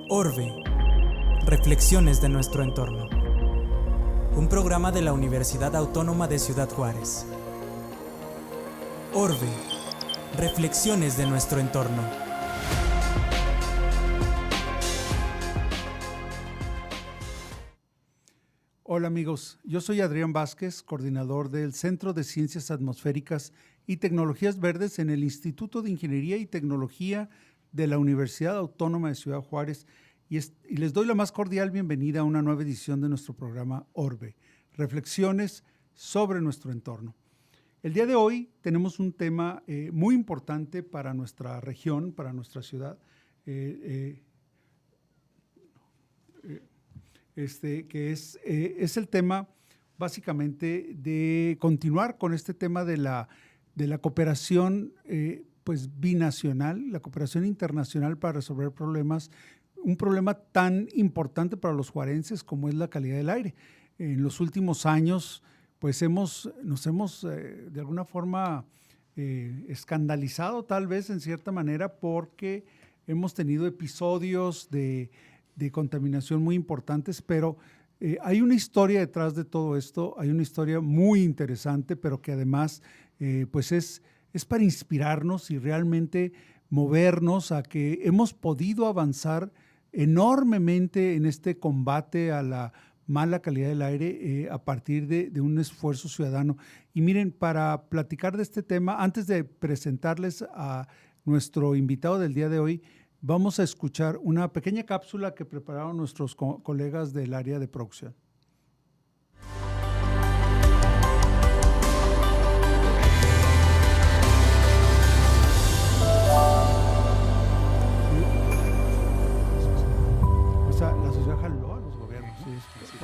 Orbe. Reflexiones de nuestro entorno. Un programa de la Universidad Autónoma de Ciudad Juárez. Orbe. Reflexiones de nuestro entorno. Hola amigos, yo soy Adrián Vázquez, coordinador del Centro de Ciencias Atmosféricas y Tecnologías Verdes en el Instituto de Ingeniería y Tecnología de la Universidad Autónoma de Ciudad Juárez y les doy la más cordial bienvenida a una nueva edición de nuestro programa Orbe, Reflexiones sobre nuestro entorno. El día de hoy tenemos un tema muy importante para nuestra región, para nuestra ciudad, que es el tema básicamente de continuar con este tema de la cooperación binacional, la cooperación internacional para resolver problemas, un problema tan importante para los juarenses como es la calidad del aire. En los últimos años, pues nos hemos de alguna forma escandalizado tal vez en cierta manera porque hemos tenido episodios de contaminación muy importantes, pero hay una historia detrás de todo esto, hay una historia muy interesante, pero que además es para inspirarnos y realmente movernos a que hemos podido avanzar enormemente en este combate a la mala calidad del aire a partir de un esfuerzo ciudadano. Y miren, para platicar de este tema, antes de presentarles a nuestro invitado del día de hoy, vamos a escuchar una pequeña cápsula que prepararon nuestros colegas del área de producción. La sociedad jaló a los gobiernos, sí,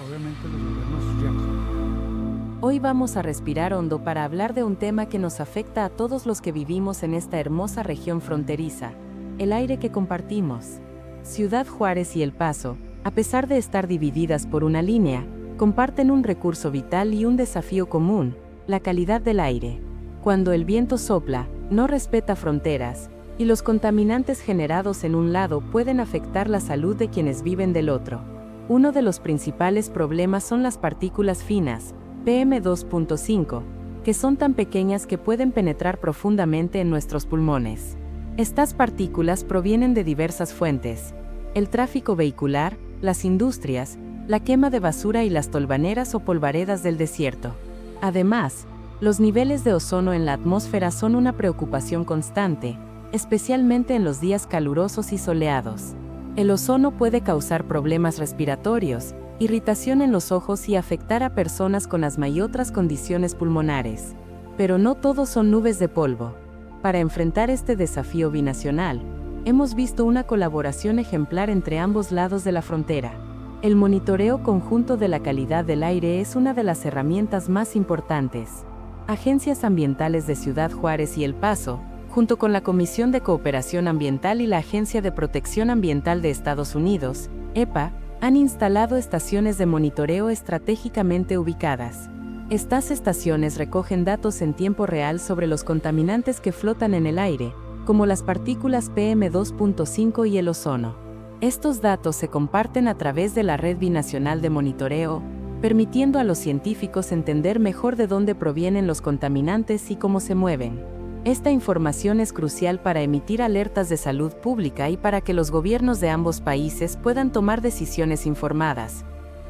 obviamente los gobiernos ya. Hoy vamos a respirar hondo para hablar de un tema que nos afecta a todos los que vivimos en esta hermosa región fronteriza. El aire que compartimos. Ciudad Juárez y El Paso, a pesar de estar divididas por una línea, comparten un recurso vital y un desafío común, la calidad del aire. Cuando el viento sopla, no respeta fronteras, y los contaminantes generados en un lado pueden afectar la salud de quienes viven del otro. Uno de los principales problemas son las partículas finas, PM2.5, que son tan pequeñas que pueden penetrar profundamente en nuestros pulmones. Estas partículas provienen de diversas fuentes: el tráfico vehicular, las industrias, la quema de basura y las tolvaneras o polvaredas del desierto. Además, los niveles de ozono en la atmósfera son una preocupación constante, especialmente en los días calurosos y soleados. El ozono puede causar problemas respiratorios, irritación en los ojos y afectar a personas con asma y otras condiciones pulmonares. Pero no todos son nubes de polvo. Para enfrentar este desafío binacional, hemos visto una colaboración ejemplar entre ambos lados de la frontera. El monitoreo conjunto de la calidad del aire es una de las herramientas más importantes. Agencias ambientales de Ciudad Juárez y El Paso, junto con la Comisión de Cooperación Ambiental y la Agencia de Protección Ambiental de Estados Unidos, EPA, han instalado estaciones de monitoreo estratégicamente ubicadas. Estas estaciones recogen datos en tiempo real sobre los contaminantes que flotan en el aire, como las partículas PM2.5 y el ozono. Estos datos se comparten a través de la red binacional de monitoreo, permitiendo a los científicos entender mejor de dónde provienen los contaminantes y cómo se mueven. Esta información es crucial para emitir alertas de salud pública y para que los gobiernos de ambos países puedan tomar decisiones informadas.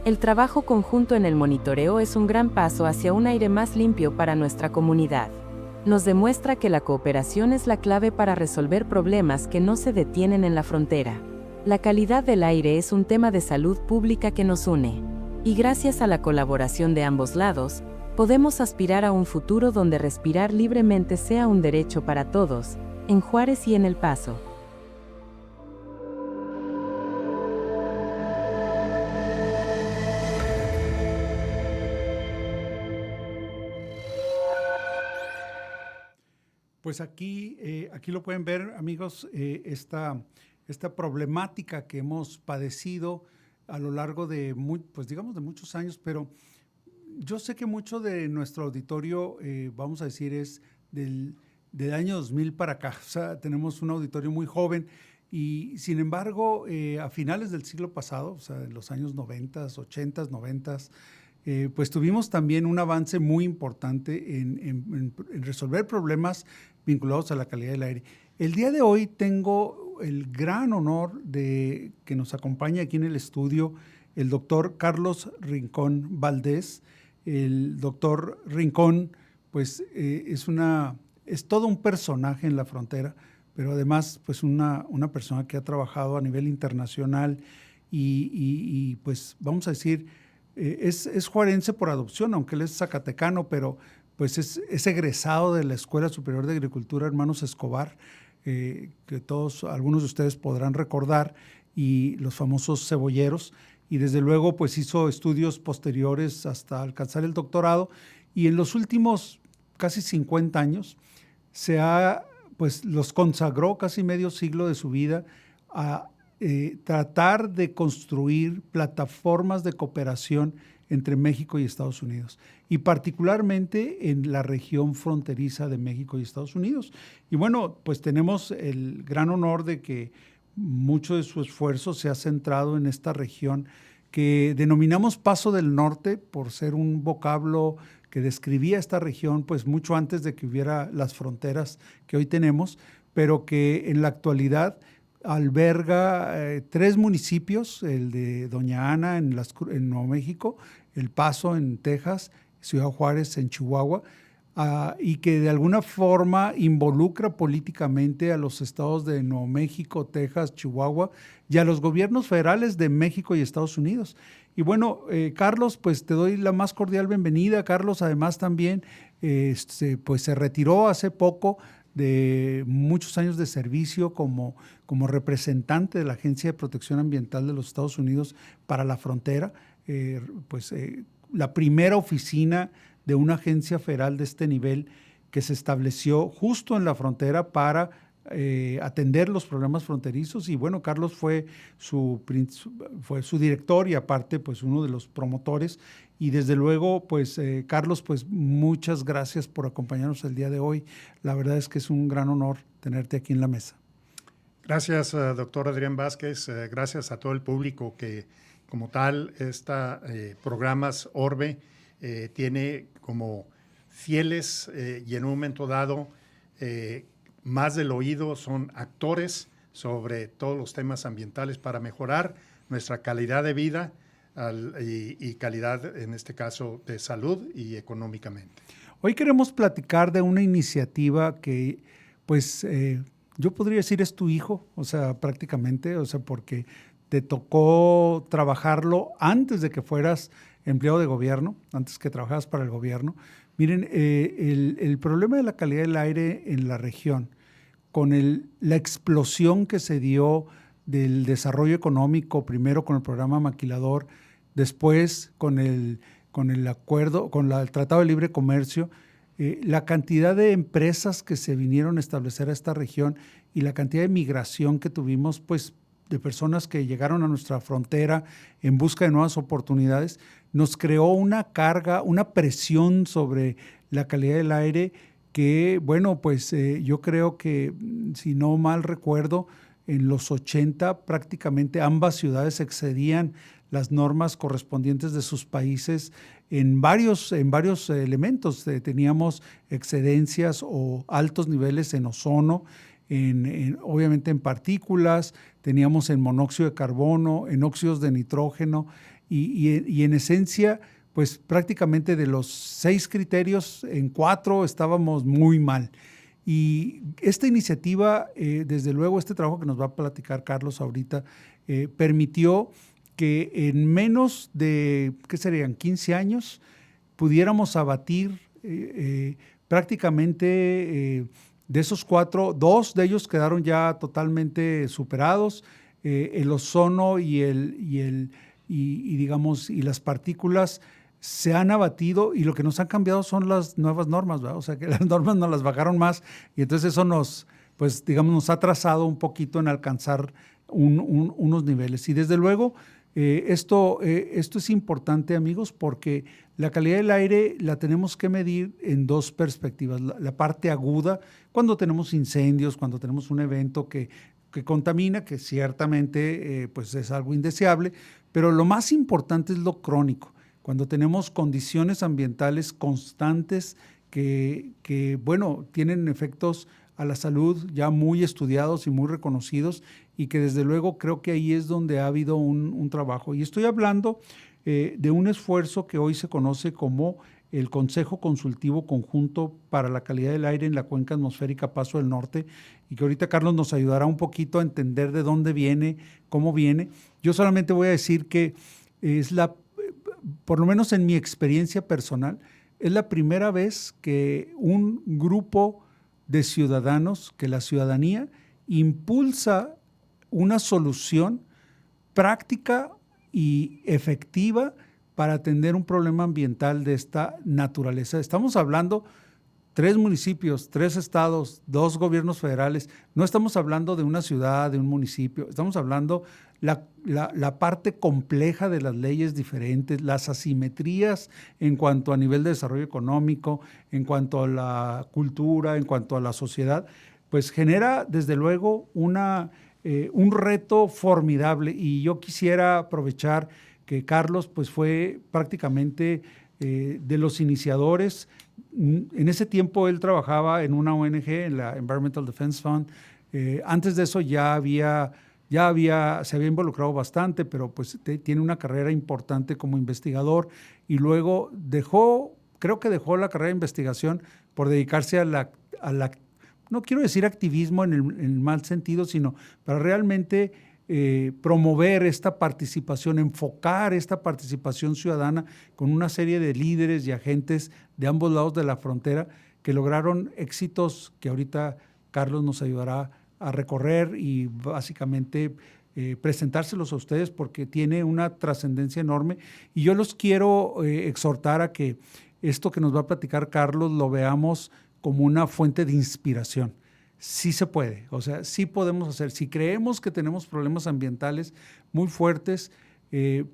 El trabajo conjunto en el monitoreo es un gran paso hacia un aire más limpio para nuestra comunidad. Nos demuestra que la cooperación es la clave para resolver problemas que no se detienen en la frontera. La calidad del aire es un tema de salud pública que nos une. Y gracias a la colaboración de ambos lados, podemos aspirar a un futuro donde respirar libremente sea un derecho para todos, en Juárez y en El Paso. Pues aquí lo pueden ver, amigos, esta problemática que hemos padecido a lo largo de, de muchos años, pero yo sé que mucho de nuestro auditorio, vamos a decir, es del año 2000 para acá. O sea, tenemos un auditorio muy joven Y sin embargo, a finales del siglo pasado, o sea, en los años 90, 80, 90, pues tuvimos también un avance muy importante en resolver problemas vinculados a la calidad del aire. El día de hoy tengo el gran honor de que nos acompañe aquí en el estudio el doctor Carlos Rincón Valdés. El doctor Rincón, pues es todo un personaje en la frontera, pero además pues una persona que ha trabajado a nivel internacional y pues vamos a decir, es juarense por adopción, aunque él es zacatecano, pero pues es egresado de la Escuela Superior de Agricultura Hermanos Escobar, que algunos de ustedes podrán recordar, y los famosos cebolleros, y desde luego pues hizo estudios posteriores hasta alcanzar el doctorado, y en los últimos casi 50 años pues los consagró casi medio siglo de su vida a tratar de construir plataformas de cooperación entre México y Estados Unidos, y particularmente en la región fronteriza de México y Estados Unidos. Y bueno, pues tenemos el gran honor de que mucho de su esfuerzo se ha centrado en esta región que denominamos Paso del Norte por ser un vocablo que describía esta región pues mucho antes de que hubiera las fronteras que hoy tenemos, pero que en la actualidad alberga 3 municipios: el de Doña Ana en Nuevo México, El Paso en Texas, Ciudad Juárez en Chihuahua, y que de alguna forma involucra políticamente a los estados de Nuevo México, Texas, Chihuahua y a los gobiernos federales de México y Estados Unidos. Y bueno, Carlos, pues te doy la más cordial bienvenida. Carlos además también pues se retiró hace poco de muchos años de servicio como representante de la Agencia de Protección Ambiental de los Estados Unidos para la frontera, la primera oficina de una agencia federal de este nivel que se estableció justo en la frontera para atender los problemas fronterizos. Y bueno, Carlos fue su director y aparte pues uno de los promotores. Y desde luego, pues Carlos, pues muchas gracias por acompañarnos el día de hoy. La verdad es que es un gran honor tenerte aquí en la mesa. Gracias, doctor Adrián Vázquez. Gracias a todo el público que, como tal, programas Orbe tiene como fieles y en un momento dado más del oído, son actores sobre todos los temas ambientales para mejorar nuestra calidad de vida y calidad, en este caso, de salud y económicamente. Hoy queremos platicar de una iniciativa que, pues, yo podría decir es tu hijo, o sea, prácticamente, o sea, porque te tocó trabajarlo antes de que fueras empleado de gobierno, antes que trabajaras para el gobierno. Miren, el problema de la calidad del aire en la región, con la explosión que se dio del desarrollo económico, primero con el programa Maquilador, después con el acuerdo, con el Tratado de Libre Comercio, la cantidad de empresas que se vinieron a establecer a esta región y la cantidad de migración que tuvimos, pues, de personas que llegaron a nuestra frontera en busca de nuevas oportunidades, nos creó una carga, una presión sobre la calidad del aire que, bueno, pues yo creo que, si no mal recuerdo, en los 80 prácticamente ambas ciudades excedían las normas correspondientes de sus países en varios elementos. Teníamos excedencias o altos niveles en ozono, obviamente en partículas, teníamos en monóxido de carbono, en óxidos de nitrógeno y en esencia, pues prácticamente de los 6 criterios, en 4 estábamos muy mal. Y esta iniciativa, desde luego, este trabajo que nos va a platicar Carlos ahorita, permitió que en menos de, ¿qué serían?, 15 años, pudiéramos abatir prácticamente de esos 4, 2 de ellos quedaron ya totalmente superados. El ozono y las partículas se han abatido, y lo que nos han cambiado son las nuevas normas, ¿verdad? O sea, que las normas nos las bajaron más, y entonces eso nos ha atrasado un poquito en alcanzar unos niveles. Y desde luego, esto es importante, amigos, porque la calidad del aire la tenemos que medir en 2 perspectivas. La parte aguda, cuando tenemos incendios, cuando tenemos un evento que que contamina, que ciertamente pues es algo indeseable, pero lo más importante es lo crónico. Cuando tenemos condiciones ambientales constantes que bueno, tienen efectos a la salud ya muy estudiados y muy reconocidos, y que desde luego creo que ahí es donde ha habido un trabajo. Y estoy hablando de un esfuerzo que hoy se conoce como el Consejo Consultivo Conjunto para la Calidad del Aire en la Cuenca Atmosférica Paso del Norte, y que ahorita Carlos nos ayudará un poquito a entender de dónde viene, cómo viene. Yo solamente voy a decir que por lo menos en mi experiencia personal, es la primera vez que un grupo de ciudadanos, que la ciudadanía impulsa una solución práctica y efectiva para atender un problema ambiental de esta naturaleza. Estamos hablando 3 municipios, 3 estados, 2 gobiernos federales. No estamos hablando de una ciudad, de un municipio. Estamos hablando la parte compleja de las leyes diferentes, las asimetrías en cuanto a nivel de desarrollo económico, en cuanto a la cultura, en cuanto a la sociedad, pues genera desde luego un reto formidable. Y yo quisiera aprovechar que Carlos pues fue prácticamente de los iniciadores. En ese tiempo él trabajaba en una ONG, en la Environmental Defense Fund. Antes de eso se había involucrado bastante, pero pues tiene una carrera importante como investigador, y luego creo que dejó la carrera de investigación por dedicarse a la no quiero decir activismo en el mal sentido, sino para realmente promover esta participación, enfocar esta participación ciudadana con una serie de líderes y agentes de ambos lados de la frontera que lograron éxitos que ahorita Carlos nos ayudará a recorrer y básicamente presentárselos a ustedes, porque tiene una trascendencia enorme. Y yo los quiero exhortar a que esto que nos va a platicar Carlos lo veamos como una fuente de inspiración. Sí se puede, o sea, sí podemos hacer. Si creemos que tenemos problemas ambientales muy fuertes,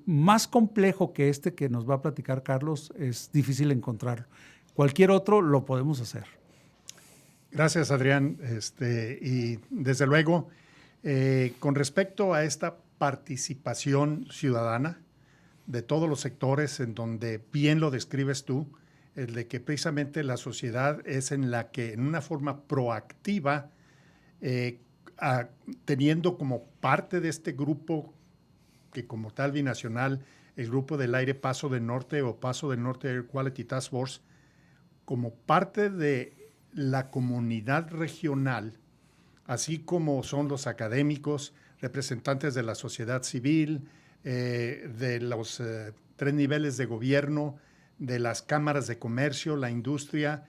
más complejo que este que nos va a platicar Carlos, es difícil encontrarlo. Cualquier otro lo podemos hacer. Gracias, Adrián. Y desde luego, con respecto a esta participación ciudadana de todos los sectores, en donde bien lo describes tú, el de que precisamente la sociedad es en la que, en una forma proactiva, teniendo como parte de este grupo, que como tal binacional, el Grupo del Aire Paso del Norte o Paso del Norte Air Quality Task Force, como parte de la comunidad regional, así como son los académicos, representantes de la sociedad civil, de los 3 niveles de gobierno, de las cámaras de comercio, la industria,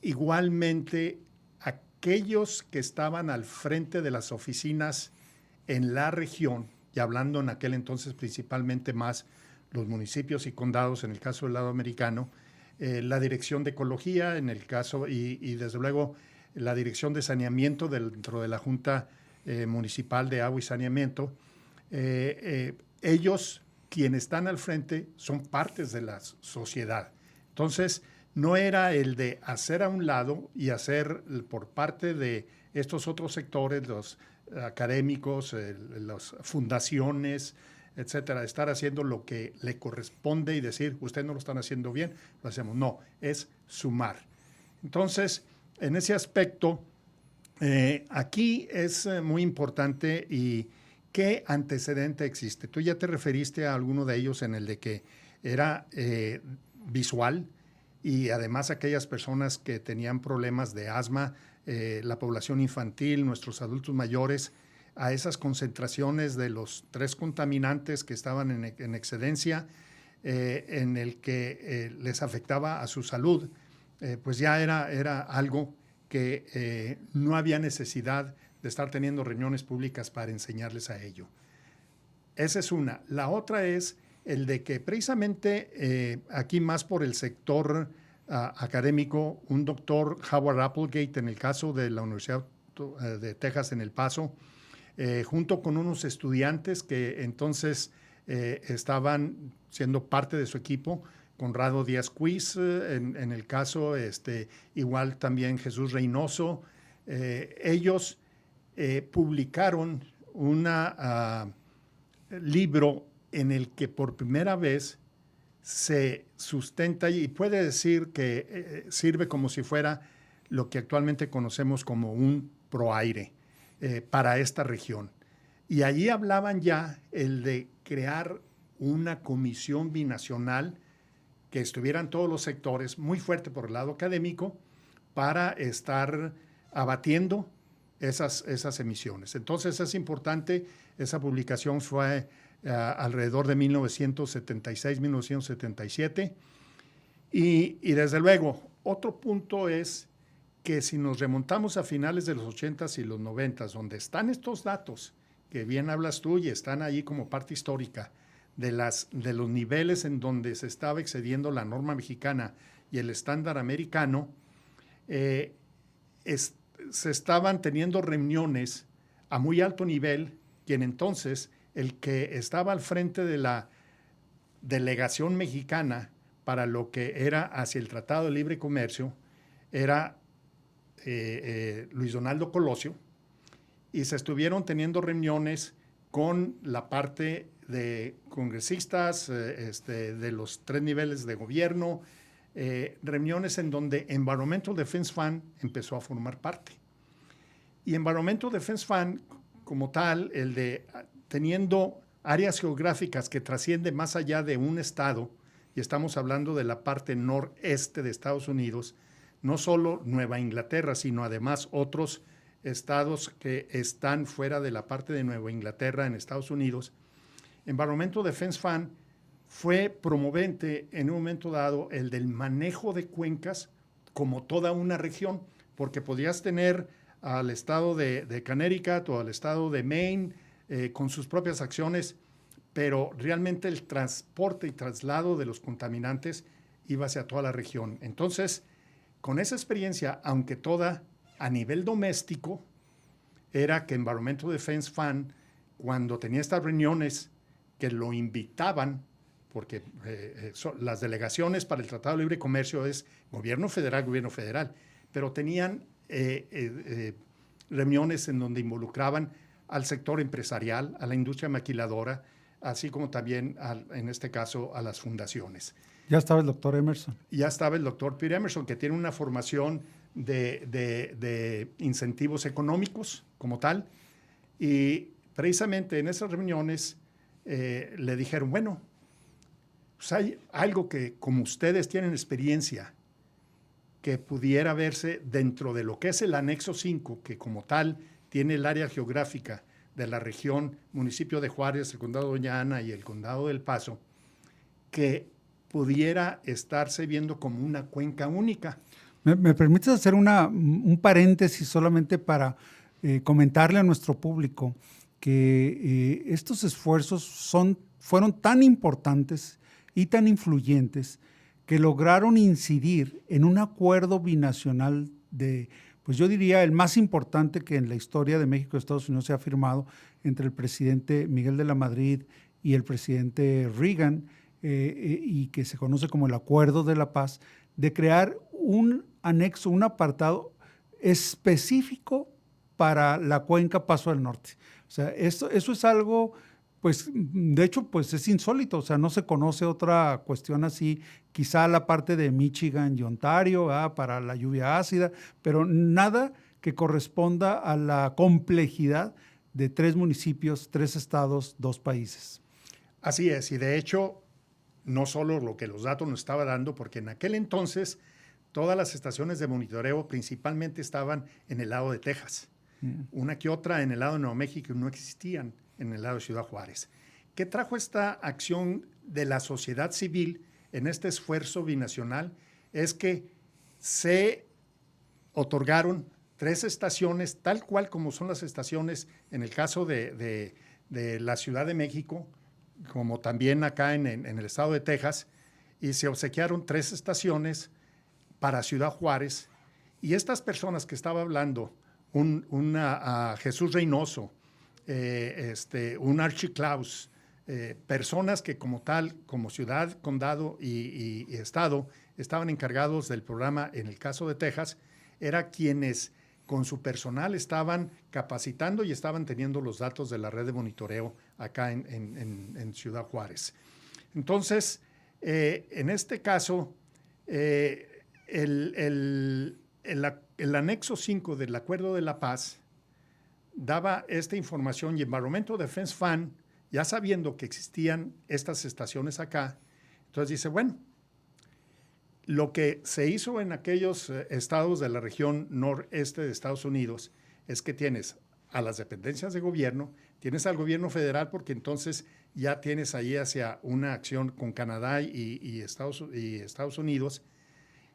igualmente aquellos que estaban al frente de las oficinas en la región, y hablando en aquel entonces principalmente más los municipios y condados en el caso del lado americano, la dirección de ecología en el caso, y desde luego la dirección de saneamiento dentro de la Junta Municipal de Agua y Saneamiento. Ellos, quienes están al frente, son partes de la sociedad. Entonces, no era el de hacer a un lado y hacer por parte de estos otros sectores, los académicos, las fundaciones, etcétera, estar haciendo lo que le corresponde y decir, ustedes no lo están haciendo bien, lo hacemos. No, es sumar. Entonces, en ese aspecto, aquí es muy importante. ¿Y qué antecedente existe? Tú ya te referiste a alguno de ellos, en el de que era visual, y además aquellas personas que tenían problemas de asma, la población infantil, nuestros adultos mayores, a esas concentraciones de los 3 contaminantes que estaban en excedencia, en el que les afectaba a su salud, pues ya era algo que no había necesidad de estar teniendo reuniones públicas para enseñarles a ello. Esa es una. La otra es el de que precisamente aquí más por el sector académico, un doctor Howard Applegate, en el caso de la Universidad de Texas en El Paso, junto con unos estudiantes que entonces estaban siendo parte de su equipo, Conrado Díaz Cuiz, en el caso, igual también Jesús Reynoso, ellos publicaron un libro en el que por primera vez se sustenta y puede decir que sirve como si fuera lo que actualmente conocemos como un ProAire para esta región. Y allí hablaban ya el de crear una comisión binacional que estuvieran todos los sectores, muy fuerte por el lado académico, para estar abatiendo esas emisiones. Entonces es importante, esa publicación fue alrededor de 1976-1977 y desde luego otro punto es que si nos remontamos a finales de los 80s y los 90s, donde están estos datos que bien hablas tú y están ahí como parte histórica de los niveles en donde se estaba excediendo la norma mexicana y el estándar americano, se estaban teniendo reuniones a muy alto nivel, quien entonces el que estaba al frente de la delegación mexicana para lo que era hacia el Tratado de Libre Comercio era Luis Donaldo Colosio, y se estuvieron teniendo reuniones con la parte de congresistas de los 3 niveles de gobierno, reuniones en donde Environmental Defense Fund empezó a formar parte. Y Environmental Defense Fund, como tal, el de teniendo áreas geográficas que trascienden más allá de un estado, y estamos hablando de la parte noreste de Estados Unidos, no solo Nueva Inglaterra, sino además otros estados que están fuera de la parte de Nueva Inglaterra en Estados Unidos. Environmental Defense Fund fue promovente en un momento dado el del manejo de cuencas como toda una región, porque podías tener al estado de Connecticut o al estado de Maine con sus propias acciones, pero realmente el transporte y traslado de los contaminantes iba hacia toda la región. Entonces, con esa experiencia, aunque toda a nivel doméstico, era que Environmental Defense Fund, cuando tenía estas reuniones que lo invitaban, porque las delegaciones para el Tratado de Libre Comercio es gobierno federal, pero tenían reuniones en donde involucraban al sector empresarial, a la industria maquiladora, así como también, en este caso, a las fundaciones. Ya estaba el doctor Emerson. Ya estaba el doctor Peter Emerson, que tiene una formación de incentivos económicos como tal, y precisamente en esas reuniones le dijeron, bueno, pues hay algo que como ustedes tienen experiencia, que pudiera verse dentro de lo que es el anexo 5, que como tal tiene el área geográfica de la región, municipio de Juárez, el condado de Doña Ana y el condado del Paso, que pudiera estarse viendo como una cuenca única. ¿Me permites hacer un paréntesis solamente para comentarle a nuestro público que estos esfuerzos fueron tan importantes y tan influyentes que lograron incidir en un acuerdo binacional pues yo diría el más importante que en la historia de México y Estados Unidos se ha firmado entre el presidente Miguel de la Madrid y el presidente Reagan, y que se conoce como el Acuerdo de la Paz, de crear un anexo, un apartado específico para la cuenca Paso del Norte. O sea, eso es algo, pues, de hecho, pues es insólito. O sea, no se conoce otra cuestión así, quizá la parte de Michigan y Ontario, para la lluvia ácida, pero nada que corresponda a la complejidad de 3 municipios, 3 estados, 2 países. Así es, y de hecho, no solo lo que los datos nos estaban dando, porque en aquel entonces todas las estaciones de monitoreo principalmente estaban en el lado de Texas. Una que otra en el lado de Nuevo México no existían en el lado de Ciudad Juárez. ¿Qué trajo esta acción de la sociedad civil en este esfuerzo binacional? Es que se otorgaron 3 estaciones, tal cual como son las estaciones en el caso de la Ciudad de México, como también acá en el estado de Texas, y se obsequiaron 3 estaciones para Ciudad Juárez. Y estas personas que estaba hablando, Jesús Reynoso, un Archie Claus, personas que como tal, como ciudad, condado y estado, estaban encargados del programa en el caso de Texas, eran quienes con su personal estaban capacitando y estaban teniendo los datos de la red de monitoreo acá en Ciudad Juárez. Entonces, en este caso, el anexo 5 del Acuerdo de la Paz daba esta información y Environmental Defense Fund, ya sabiendo que existían estas estaciones acá, entonces dice, bueno, lo que se hizo en aquellos estados de la región noreste de Estados Unidos es que tienes a las dependencias de gobierno, tienes al gobierno federal porque entonces ya tienes ahí hacia una acción con Canadá y Estados Unidos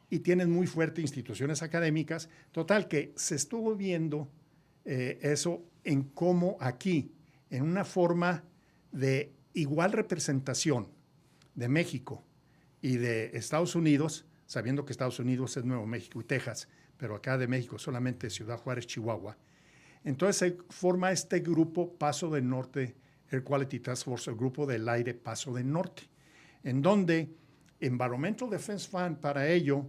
y tienes muy fuertes instituciones académicas. Total que se estuvo viendo eso en cómo aquí, en una forma de igual representación de México y de Estados Unidos, sabiendo que Estados Unidos es Nuevo México y Texas, pero acá de México solamente Ciudad Juárez, Chihuahua. Entonces se forma este grupo Paso del Norte, Air Quality Task Force, el grupo del aire Paso del Norte, en donde Environmental Defense Fund para ello,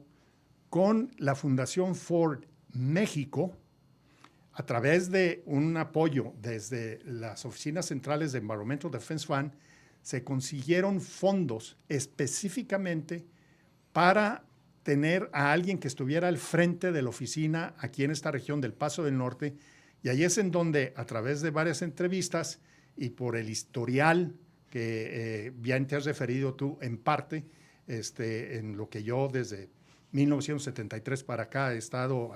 con la Fundación Ford México, a través de un apoyo desde las oficinas centrales de Environmental Defense Fund, se consiguieron fondos específicamente para tener a alguien que estuviera al frente de la oficina aquí en esta región del Paso del Norte. Y ahí es en donde, a través de varias entrevistas y por el historial que bien te has referido tú en parte, en lo que yo desde 1973 para acá he estado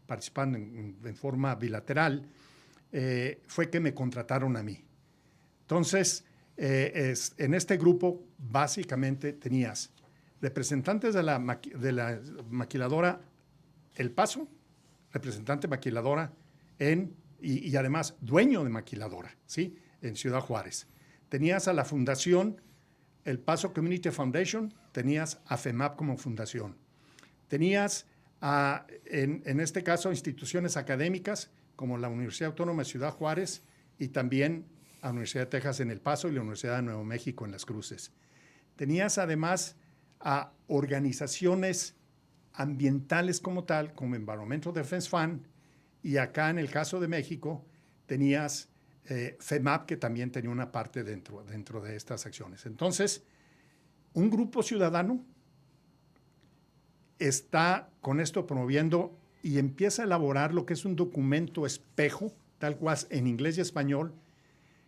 participando en forma bilateral, fue que me contrataron a mí. Entonces, en este grupo básicamente tenías representantes de la maquiladora El Paso, representante maquiladora y además dueño de maquiladora, ¿sí? En Ciudad Juárez. Tenías a la fundación El Paso Community Foundation, tenías a FEMAP como fundación. Tenías en este caso instituciones académicas como la Universidad Autónoma de Ciudad Juárez y también la Universidad de Texas en El Paso y la Universidad de Nuevo México en Las Cruces. Tenías además a organizaciones ambientales como tal, como Environmental Defense Fund, y acá en el caso de México tenías FEMAP, que también tenía una parte dentro de estas acciones. Entonces, un grupo ciudadano está con esto promoviendo y empieza a elaborar lo que es un documento espejo, tal cual en inglés y español,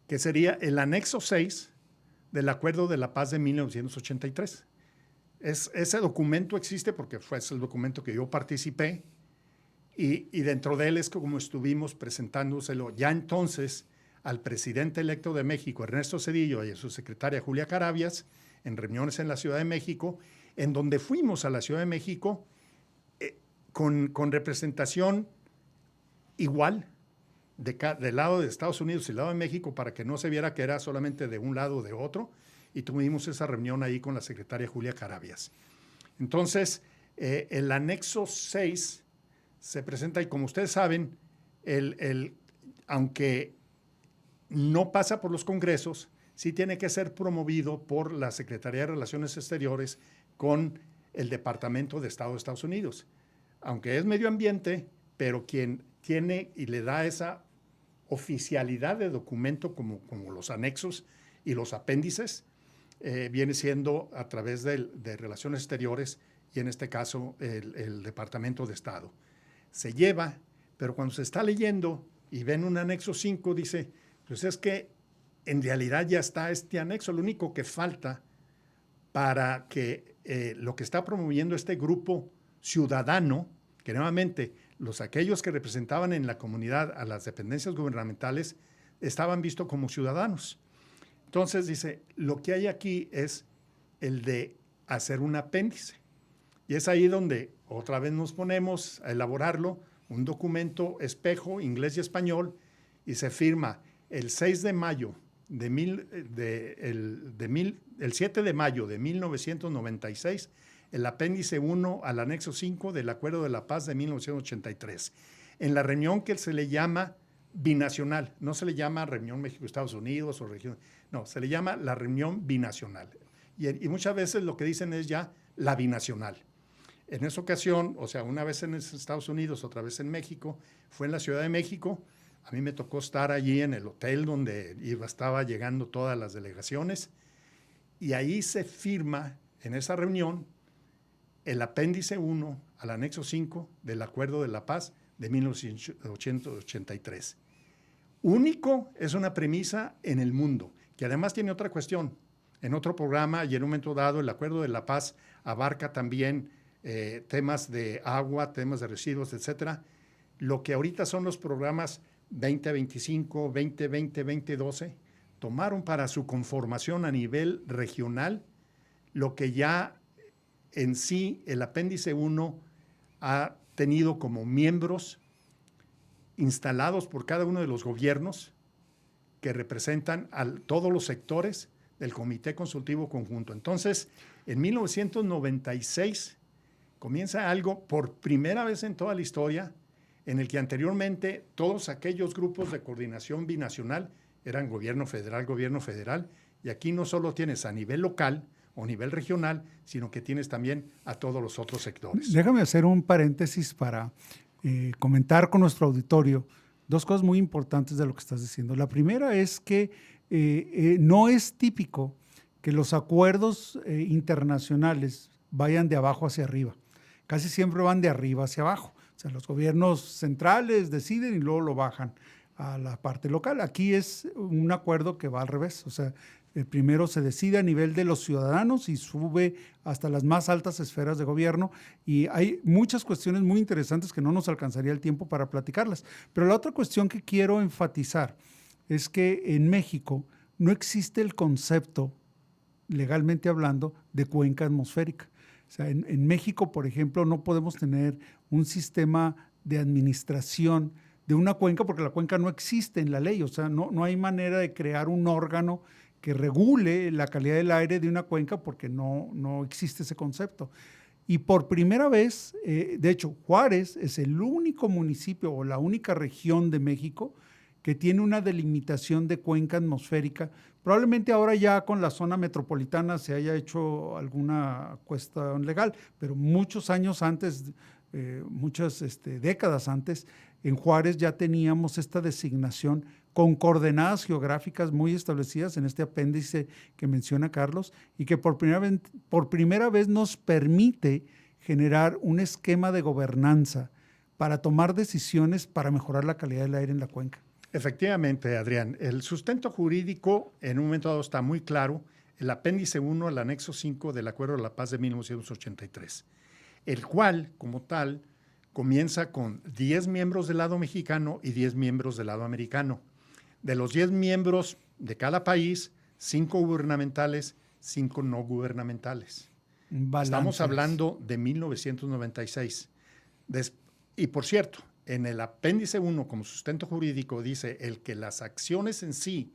que sería el anexo 6 del Acuerdo de la Paz de 1983. Ese documento existe porque fue el documento que yo participé y dentro de él es como estuvimos presentándoselo ya entonces al presidente electo de México, Ernesto Zedillo, y a su secretaria Julia Carabias, en reuniones en la Ciudad de México, en donde fuimos a la Ciudad de México con representación igual del lado de Estados Unidos y del lado de México para que no se viera que era solamente de un lado o de otro, y tuvimos esa reunión ahí con la secretaria Julia Carabias. Entonces, el anexo 6 se presenta y como ustedes saben, aunque no pasa por los congresos, sí tiene que ser promovido por la Secretaría de Relaciones Exteriores con el Departamento de Estado de Estados Unidos. Aunque es medio ambiente, pero quien tiene y le da esa oficialidad de documento como los anexos y los apéndices, viene siendo a través de Relaciones Exteriores y en este caso el Departamento de Estado. Se lleva, pero cuando se está leyendo y ven un anexo 5, dice, pues es que en realidad ya está este anexo, lo único que falta para que lo que está promoviendo este grupo ciudadano, que nuevamente aquellos que representaban en la comunidad a las dependencias gubernamentales estaban vistos como ciudadanos. Entonces dice, lo que hay aquí es el de hacer un apéndice. Y es ahí donde otra vez nos ponemos a elaborarlo, un documento espejo, inglés y español, y se firma el 6 de mayo el 7 de mayo de 1996, el apéndice 1 al anexo 5 del Acuerdo de la Paz de 1983, en la reunión que se le llama binacional, no se le llama reunión México-Estados Unidos o región, no, se le llama la reunión binacional. Y muchas veces lo que dicen es ya la binacional. En esa ocasión, o sea, una vez en Estados Unidos, otra vez en México, fue en la Ciudad de México. A mí me tocó estar allí en el hotel donde estaba llegando todas las delegaciones, y ahí se firma, en esa reunión, el apéndice 1 al anexo 5 del Acuerdo de la Paz de 1983. Único, es una premisa en el mundo, que además tiene otra cuestión. En otro programa y en un momento dado, el Acuerdo de la Paz abarca también temas de agua, temas de residuos, etcétera. Lo que ahorita son los programas 2025, 2020, 2012, tomaron para su conformación a nivel regional lo que ya en sí el apéndice 1 ha tenido como miembros instalados por cada uno de los gobiernos que representan a todos los sectores del Comité Consultivo Conjunto. Entonces, en 1996 comienza algo por primera vez en toda la historia en el que anteriormente todos aquellos grupos de coordinación binacional eran gobierno federal, y aquí no solo tienes a nivel local o nivel regional, sino que tienes también a todos los otros sectores. Déjame hacer un paréntesis para comentar con nuestro auditorio dos cosas muy importantes de lo que estás diciendo. La primera es que no es típico que los acuerdos internacionales vayan de abajo hacia arriba. Casi siempre van de arriba hacia abajo. O sea, los gobiernos centrales deciden y luego lo bajan a la parte local. Aquí es un acuerdo que va al revés. O sea, primero se decide a nivel de los ciudadanos y sube hasta las más altas esferas de gobierno, y hay muchas cuestiones muy interesantes que no nos alcanzaría el tiempo para platicarlas. Pero la otra cuestión que quiero enfatizar es que en México no existe el concepto, legalmente hablando, de cuenca atmosférica. O sea, en México, por ejemplo, no podemos tener un sistema de administración de una cuenca porque la cuenca no existe en la ley. O sea, no hay manera de crear un órgano que regule la calidad del aire de una cuenca porque no existe ese concepto. Y por primera vez, de hecho, Juárez es el único municipio o la única región de México que tiene una delimitación de cuenca atmosférica. Probablemente ahora ya con la zona metropolitana se haya hecho alguna cuestión legal, pero muchos años antes, muchas décadas antes, en Juárez ya teníamos esta designación con coordenadas geográficas muy establecidas en este apéndice que menciona Carlos, y que por primera vez nos permite generar un esquema de gobernanza para tomar decisiones para mejorar la calidad del aire en la cuenca. Efectivamente, Adrián, el sustento jurídico en un momento dado está muy claro, el apéndice 1 al anexo 5 del Acuerdo de la Paz de 1983, el cual, como tal, comienza con 10 miembros del lado mexicano y 10 miembros del lado americano. De los 10 miembros de cada país, 5 gubernamentales, 5 no gubernamentales. Estamos hablando de 1996. Y por cierto, en el apéndice 1 como sustento jurídico dice el que las acciones en sí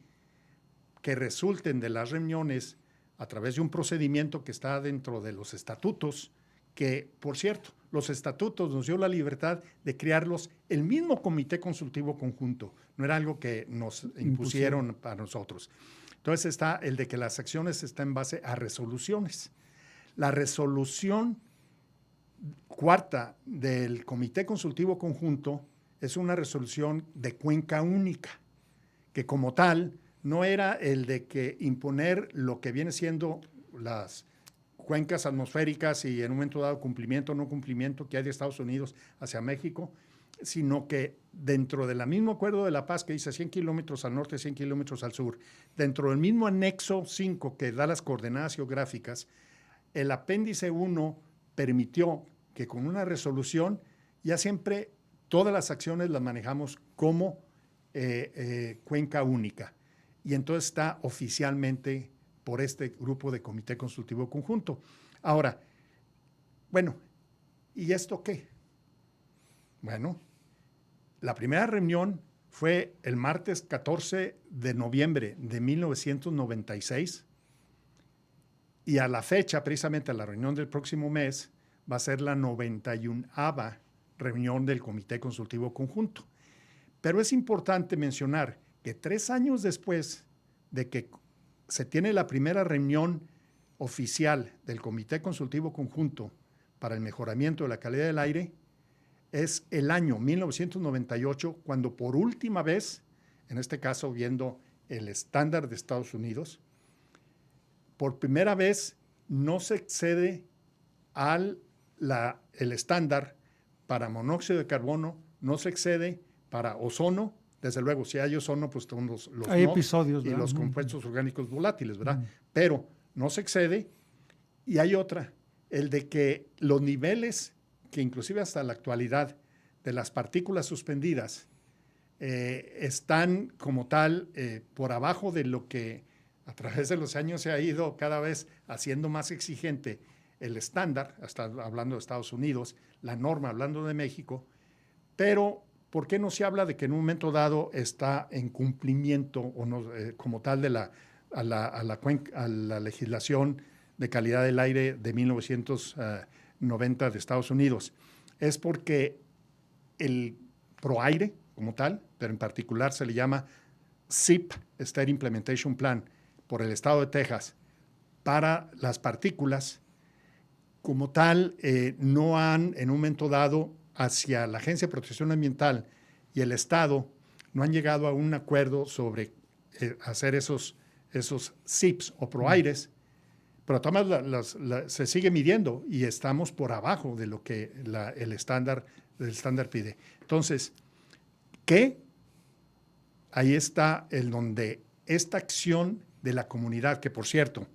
que resulten de las reuniones a través de un procedimiento que está dentro de los estatutos, que, por cierto, los estatutos nos dio la libertad de crearlos el mismo Comité Consultivo Conjunto, no era algo que nos impusieron para nosotros. Entonces está el de que las acciones están en base a resoluciones. La resolución cuarta del Comité Consultivo Conjunto es una resolución de cuenca única, que como tal no era el de que imponer lo que viene siendo las cuencas atmosféricas y en un momento dado cumplimiento o no cumplimiento que hay de Estados Unidos hacia México, sino que dentro del mismo Acuerdo de la Paz que dice 100 kilómetros al norte, 100 kilómetros al sur, dentro del mismo anexo 5 que da las coordenadas geográficas, el apéndice 1 permitió que con una resolución ya siempre todas las acciones las manejamos como cuenca única. Y entonces está oficialmente por este grupo de Comité Consultivo Conjunto. Ahora, bueno, ¿y esto qué? Bueno, la primera reunión fue el martes 14 de noviembre de 1996 y a la fecha, precisamente a la reunión del próximo mes, va a ser la 91ª reunión del Comité Consultivo Conjunto. Pero es importante mencionar que 3 años después de que se tiene la primera reunión oficial del Comité Consultivo Conjunto para el mejoramiento de la calidad del aire es el año 1998, cuando por última vez, en este caso viendo el estándar de Estados Unidos, por primera vez no se excede al el estándar para monóxido de carbono, no se excede para ozono. Desde luego, si hay ozono, pues son los hay NOx episodios, y ¿verdad? los compuestos orgánicos volátiles, ¿verdad? Pero no se excede. Y hay otra, el de que los niveles que inclusive hasta la actualidad de las partículas suspendidas están como tal por abajo de lo que a través de los años se ha ido cada vez haciendo más exigente el estándar, hasta hablando de Estados Unidos, la norma hablando de México, pero ¿por qué no se habla de que en un momento dado está en cumplimiento o no, como tal de a la legislación de calidad del aire de 1990 de Estados Unidos? Es porque el ProAire como tal, pero en particular se le llama SIP, State Implementation Plan, por el estado de Texas, para las partículas, como tal, no han en un momento dado hacia la Agencia de Protección Ambiental y el Estado, no han llegado a un acuerdo sobre hacer esos SIPs o ProAires, pero además se sigue midiendo y estamos por abajo de lo que el estándar pide. Entonces, ¿qué? Ahí está el donde esta acción de la comunidad, que por cierto,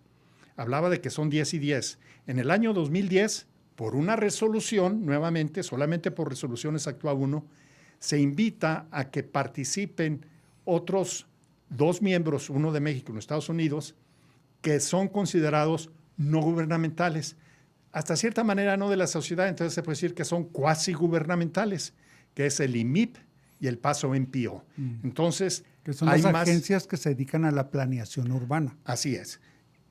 hablaba de que son 10 y 10. En el año 2010, por una resolución, nuevamente, solamente por resoluciones actúa uno, se invita a que participen otros 2 miembros, uno de México y uno de Estados Unidos, que son considerados no gubernamentales. Hasta cierta manera no de la sociedad, entonces se puede decir que son cuasi gubernamentales, que es el IMIP y el Paso NPO. Entonces, que son las agencias que se dedican a la planeación urbana. Así es.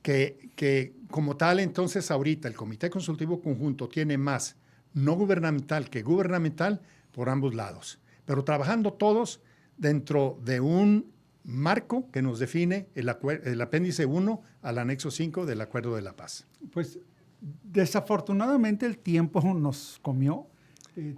Que como tal, entonces, ahorita el Comité Consultivo Conjunto tiene más no gubernamental que gubernamental por ambos lados, pero trabajando todos dentro de un marco que nos define el apéndice 1 al anexo 5 del Acuerdo de la Paz. Pues desafortunadamente el tiempo nos comió.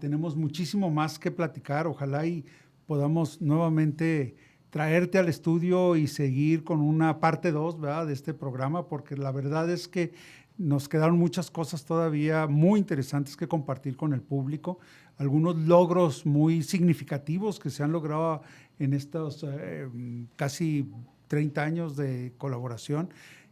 Tenemos muchísimo más que platicar. Ojalá y podamos nuevamente traerte al estudio y seguir con una parte 2, ¿verdad?, de este programa, porque la verdad es que nos quedaron muchas cosas todavía muy interesantes que compartir con el público, algunos logros muy significativos que se han logrado en estos casi 30 años de colaboración.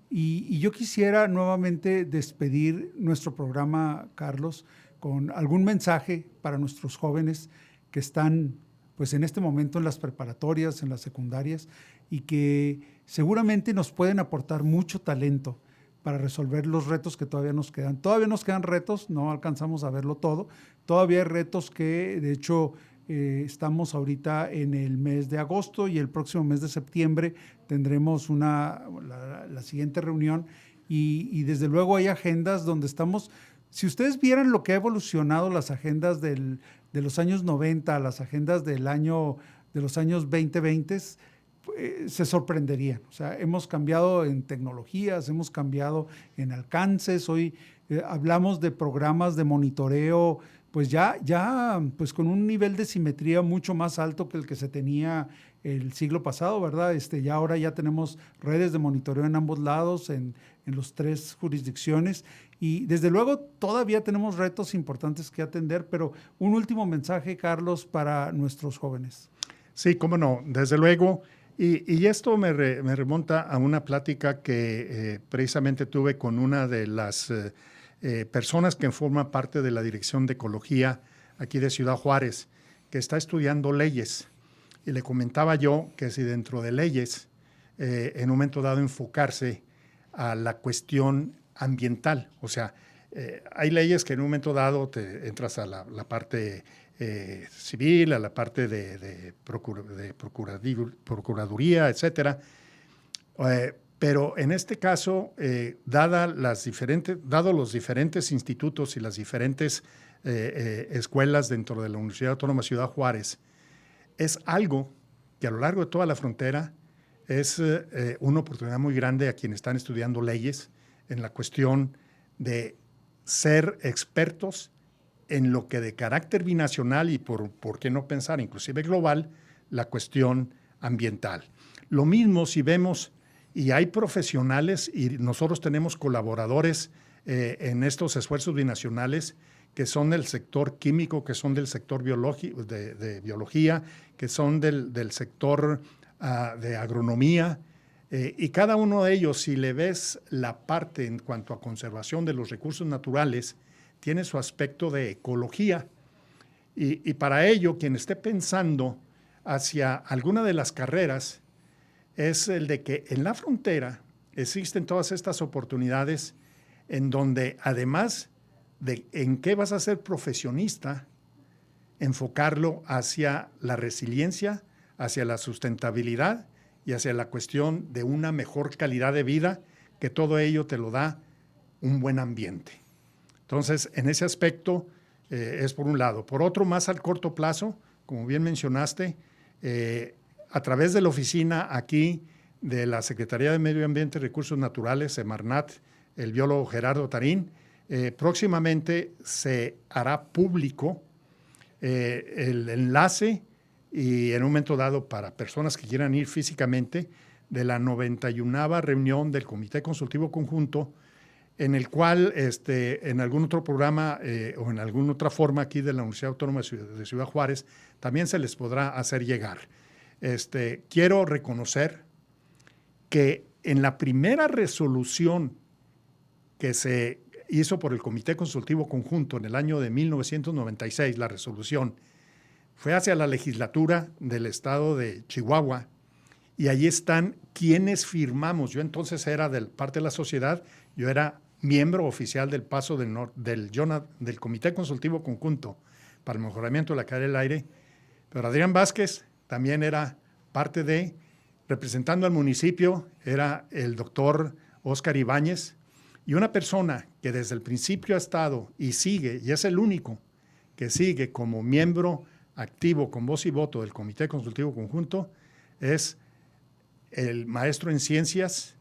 Y yo quisiera nuevamente despedir nuestro programa, Carlos, con algún mensaje para nuestros jóvenes que están pues en este momento en las preparatorias, en las secundarias, y que seguramente nos pueden aportar mucho talento para resolver los retos que todavía nos quedan. Todavía nos quedan retos, no alcanzamos a verlo todo. Todavía hay retos que, de hecho, estamos ahorita en el mes de agosto y el próximo mes de septiembre tendremos la siguiente reunión y desde luego hay agendas donde estamos. Si ustedes vieran lo que ha evolucionado las agendas de los años 90 a las agendas de los años 2020, se sorprenderían. O sea, hemos cambiado en tecnologías, hemos cambiado en alcances. Hoy hablamos de programas de monitoreo, pues ya pues con un nivel de simetría mucho más alto que el que se tenía el siglo pasado, ¿verdad? Ya ahora ya tenemos redes de monitoreo en ambos lados, en los 3 jurisdicciones. Y desde luego todavía tenemos retos importantes que atender, pero un último mensaje, Carlos, para nuestros jóvenes. Sí, cómo no, desde luego. Y esto me remonta a una plática que precisamente tuve con una de las personas que forman parte de la Dirección de Ecología aquí de Ciudad Juárez, que está estudiando leyes. Y le comentaba yo que si dentro de leyes, en un momento dado enfocarse a la cuestión ambiental, o sea, hay leyes que en un momento dado te entras a la parte civil, a la parte de procuraduría, etcétera, pero en este caso, dado los diferentes institutos y las diferentes escuelas dentro de la Universidad Autónoma de Ciudad Juárez, es algo que a lo largo de toda la frontera es una oportunidad muy grande a quienes están estudiando leyes en la cuestión de ser expertos en lo que de carácter binacional y por qué no pensar inclusive global, la cuestión ambiental. Lo mismo si vemos, y hay profesionales y nosotros tenemos colaboradores en estos esfuerzos binacionales que son del sector químico, que son del sector de biología, que son del sector de agronomía, y cada uno de ellos, si le ves la parte en cuanto a conservación de los recursos naturales, tiene su aspecto de ecología. Y para ello, quien esté pensando hacia alguna de las carreras, es el de que en la frontera existen todas estas oportunidades en donde, además de en qué vas a ser profesionista, enfocarlo hacia la resiliencia, hacia la sustentabilidad y hacia la cuestión de una mejor calidad de vida, que todo ello te lo da un buen ambiente. Entonces, en ese aspecto es por un lado. Por otro, más al corto plazo, como bien mencionaste, a través de la oficina aquí de la Secretaría de Medio Ambiente y Recursos Naturales, Semarnat, el biólogo Gerardo Tarín, próximamente se hará público el enlace y en un momento dado para personas que quieran ir físicamente de la 91ª reunión del Comité Consultivo Conjunto, en el cual en algún otro programa o en alguna otra forma aquí de la Universidad Autónoma de Ciudad Juárez también se les podrá hacer llegar. Quiero reconocer que en la primera resolución que se hizo por el Comité Consultivo Conjunto en el año de 1996, la resolución fue hacia la legislatura del estado de Chihuahua y allí están quienes firmamos. Yo entonces era parte de la sociedad, yo era miembro oficial del Paso del Comité Consultivo Conjunto para el Mejoramiento de la Calidad del Aire, pero Adrián Vázquez también era parte de, representando al municipio, era el doctor Óscar Ibáñez, y una persona que desde el principio ha estado y sigue, y es el único que sigue como miembro activo con voz y voto del Comité Consultivo Conjunto, es el maestro en ciencias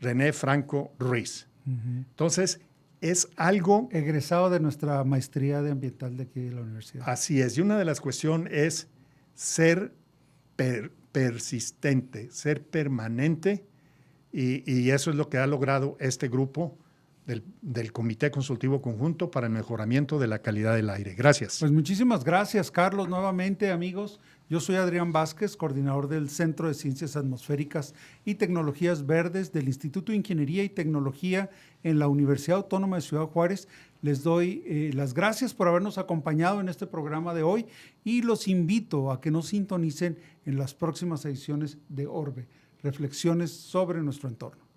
René Franco Ruiz. Entonces, es algo... egresado de nuestra maestría de ambiental de aquí de la universidad. Así es, y una de las cuestiones es ser persistente, ser permanente, y eso es lo que ha logrado este grupo del Comité Consultivo Conjunto para el Mejoramiento de la Calidad del Aire. Gracias. Pues muchísimas gracias, Carlos. Nuevamente, amigos, yo soy Adrián Vázquez, coordinador del Centro de Ciencias Atmosféricas y Tecnologías Verdes del Instituto de Ingeniería y Tecnología en la Universidad Autónoma de Ciudad Juárez. Les doy las gracias por habernos acompañado en este programa de hoy y los invito a que nos sintonicen en las próximas ediciones de Orbe, reflexiones sobre nuestro entorno.